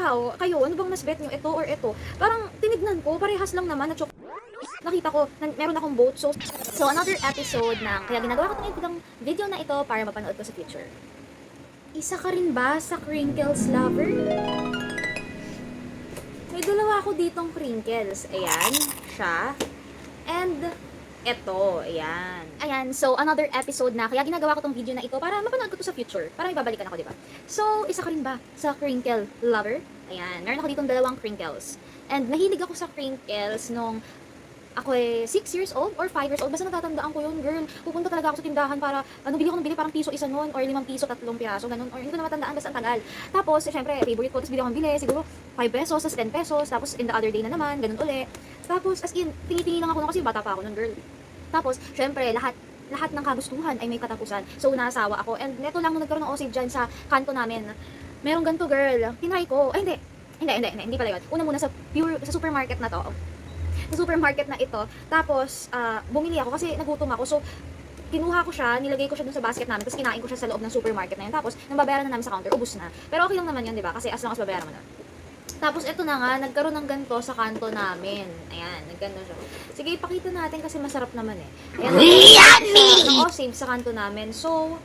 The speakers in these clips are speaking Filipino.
kayo, ano bang mas bet nyo, ito or ito? Parang tinignan ko, parehas lang naman na nakita ko, meron akong both. So another episode ng, kaya ginagawa ko itong video na ito para mapanood ko sa future. Isa ka rin ba sa crinkles lover? May dalawa ako ditong crinkles. Ayan, siya. And eto, ayan. Ayan, so another episode na, kaya ginagawa ko tong video na ito para mapanood ko to sa future. Para may babalikan ako, di ba? So, isa ka rin ba sa crinkle lover? Ayan, meron ako ditong dalawang crinkles. And nahilig ako sa crinkles nung ako 6 years old or 5 years old. Basta natatandaan ko yun, girl. Pupunta talaga ako sa tindahan para, bili ako ng bili, parang piso isa nun, or 5 piso, 3 piraso, ganun. Or hindi ko na matandaan, basta ang tagal. Tapos, syempre, favorite ko, tapos bili ako ng bili, siguro 5 pesos, tapos 10 pesos, tapos in the other day na naman, ganun uli. Tapos, as in, tingi-tingi lang ako nun kasi bata pa ako nun, girl. Tapos, syempre, lahat ng kagustuhan ay may katapusan. So, nasawa ako. And neto lang nung nagkaroon ng OSID dyan sa kanto namin. Merong ganito, girl. Tinry ko. Ay, hindi pala yun. Una muna sa supermarket na to. Sa supermarket na ito. Tapos, bumili ako kasi nagutom ako. So, kinuha ko siya, nilagay ko siya dun sa basket namin, tapos kinain ko siya sa loob ng supermarket na yun. Tapos, nang babayaran na namin sa counter, ubus na. Pero okay lang naman yun, di ba? Kasi as long as babayaran mo na. Tapos, ito na nga, nagkaroon ng ganito sa kanto namin. Ayan, nagganto siya. Sige, ipakita natin kasi masarap naman eh. Ayan, ng osave sa kanto namin. So,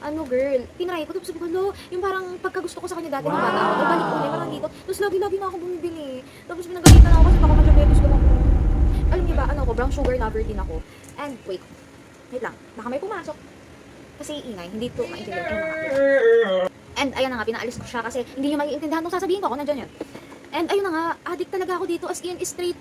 girl, tinry ko, tapos sabi ko, yung parang pagkagusto ko sa kanya dati ng bata ako, nagbalik ulit, parang dito, tapos lagi na ako bumibili. Tapos pinagalitan ako kasi baka madiabetes ko na ako. Alam niyo ba, brown sugar lover din ako. And, wait lang, baka may pumasok. Kasi ingay, hindi to maintindihan. And, ayun na nga, pinaalis ko siya kasi hindi niyo maiintindihan nung sasabihin ko, nandyan yun. And, ayun na nga, addict talaga ako dito, as in, straight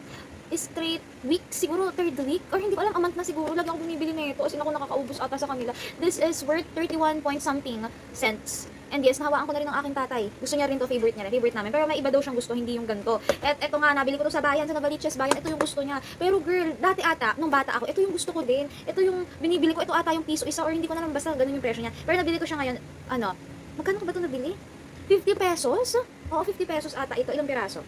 week, siguro third week, or hindi ko alam, a month na siguro, lagi ako bumibili nito, as in ako nakakaubos ata sa kanila. This is worth 31 point something cents. And yes, nahawaan ko na rin ng aking tatay. Gusto niya rin to, favorite namin. Pero may iba daw siyang gusto, hindi yung ganito. At eto nga, nabili ko to sa bayan, sa Novaliches bayan, ito yung gusto niya. Pero girl, dati ata, nung bata ako, ito yung gusto ko din. Ito yung binibili ko, ito ata yung piso isa, or hindi ko na lang, basta ganun yung presyo niya. Pero nabili ko siya ngayon, magkano ko ba ito nabili? 50 pesos? Oo, 50 pesos ata ito, ilang piraso?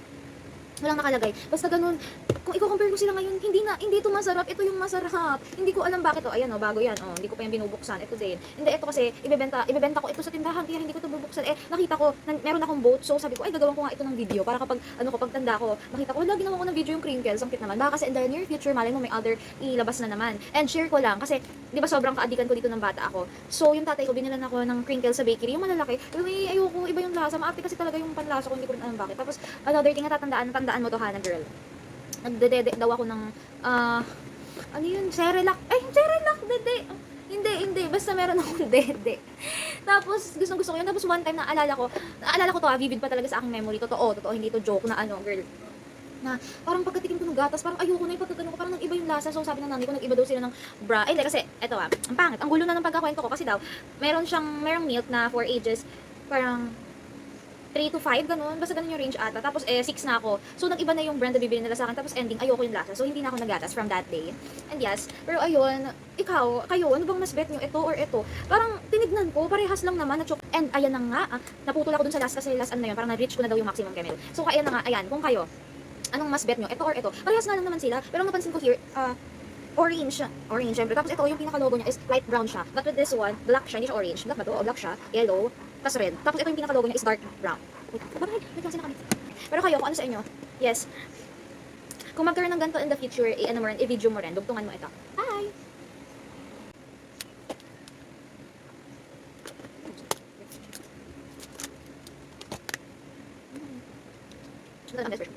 Walang nakalagay. Basta ganun, kung i-compare ko sila ngayon, hindi ito masarap, ito yung masarap. Hindi ko alam bakit, ayan bago yan, hindi ko pa yung binubuksan, ito din. Hindi, ito kasi, ibebenta ko ito sa tindahan, kaya hindi ko ito bubuksan. Nakita ko, meron akong boat, so sabi ko, ay, gagawin ko nga ito ng video, para kapag, kapag tanda ko, makita ko, ginawa ko ng video yung crinkles, ang cute naman. Baka kasi in the near future, malay mo may other ilabas na naman. And share ko lang, kasi, di ba sobrang kaadikan ko dito ng bata ako. So, yung tatay ko, binilan ako ng crinkles sa bakery, yung malalaki, ayoko, iba yung lasa, maarte kasi talaga yung panlasa ko, hindi ko rin alam bakit. Tapos, another thing, tandaan mo to, Hana girl. Nagdedede daw ako ng, Cerelac. Ay, Cerelac, dede. Hindi, basta meron akong dede. Tapos, gusto ko yun. Tapos one time, naalala ko to, vivid pa talaga sa aking memory. Totoo, hindi to joke na girl. Na, parang pagkatikim ko ng gatas, parang ayoko na yung pagkagano ko, parang nag-iba yung lasa. So, sabi ng nanay ko, nag-iba daw sila ng bra. Ay, hindi, kasi, eto ang pangit. Ang gulo na ng pagkakwento ko, kasi daw, merong milk na 4 ages, parang, 3 to 5, ganun. Basta ganun yung range ata. Tapos, 6 na ako. So, nag-iba na yung brand na bibili nila sa akin. Tapos, ending, ayoko yung lasa. So, hindi na ako nagatas from that day. And yes, pero ayun, kayo, ano bang mas bet nyo, ito or ito? Parang, tinignan ko, parehas lang naman. And, ayan na nga, naputol ako dun sa last kasi last na yun. Parang na-reach ko na daw yung maximum chemical. So, ayan na nga, ayan, kung kayo, anong mas bet nyo, ito or ito? Parehas nga lang naman sila. Pero ang napansin ko here, orange, syempre. Tapos ito, yung pinaka-logo niya is light brown siya. But with this one, black siya, hindi siya orange. Black ba to? O black siya, yellow, tas red. Tapos ito yung pinaka-logo niya is dark brown. Wait lang sila kami. Pero kayo, kung ano sa inyo? Yes. Kung magkaroon ng ganito in the future, i-video mo rin, dugtungan mo ito. Hi! Ito ang best version.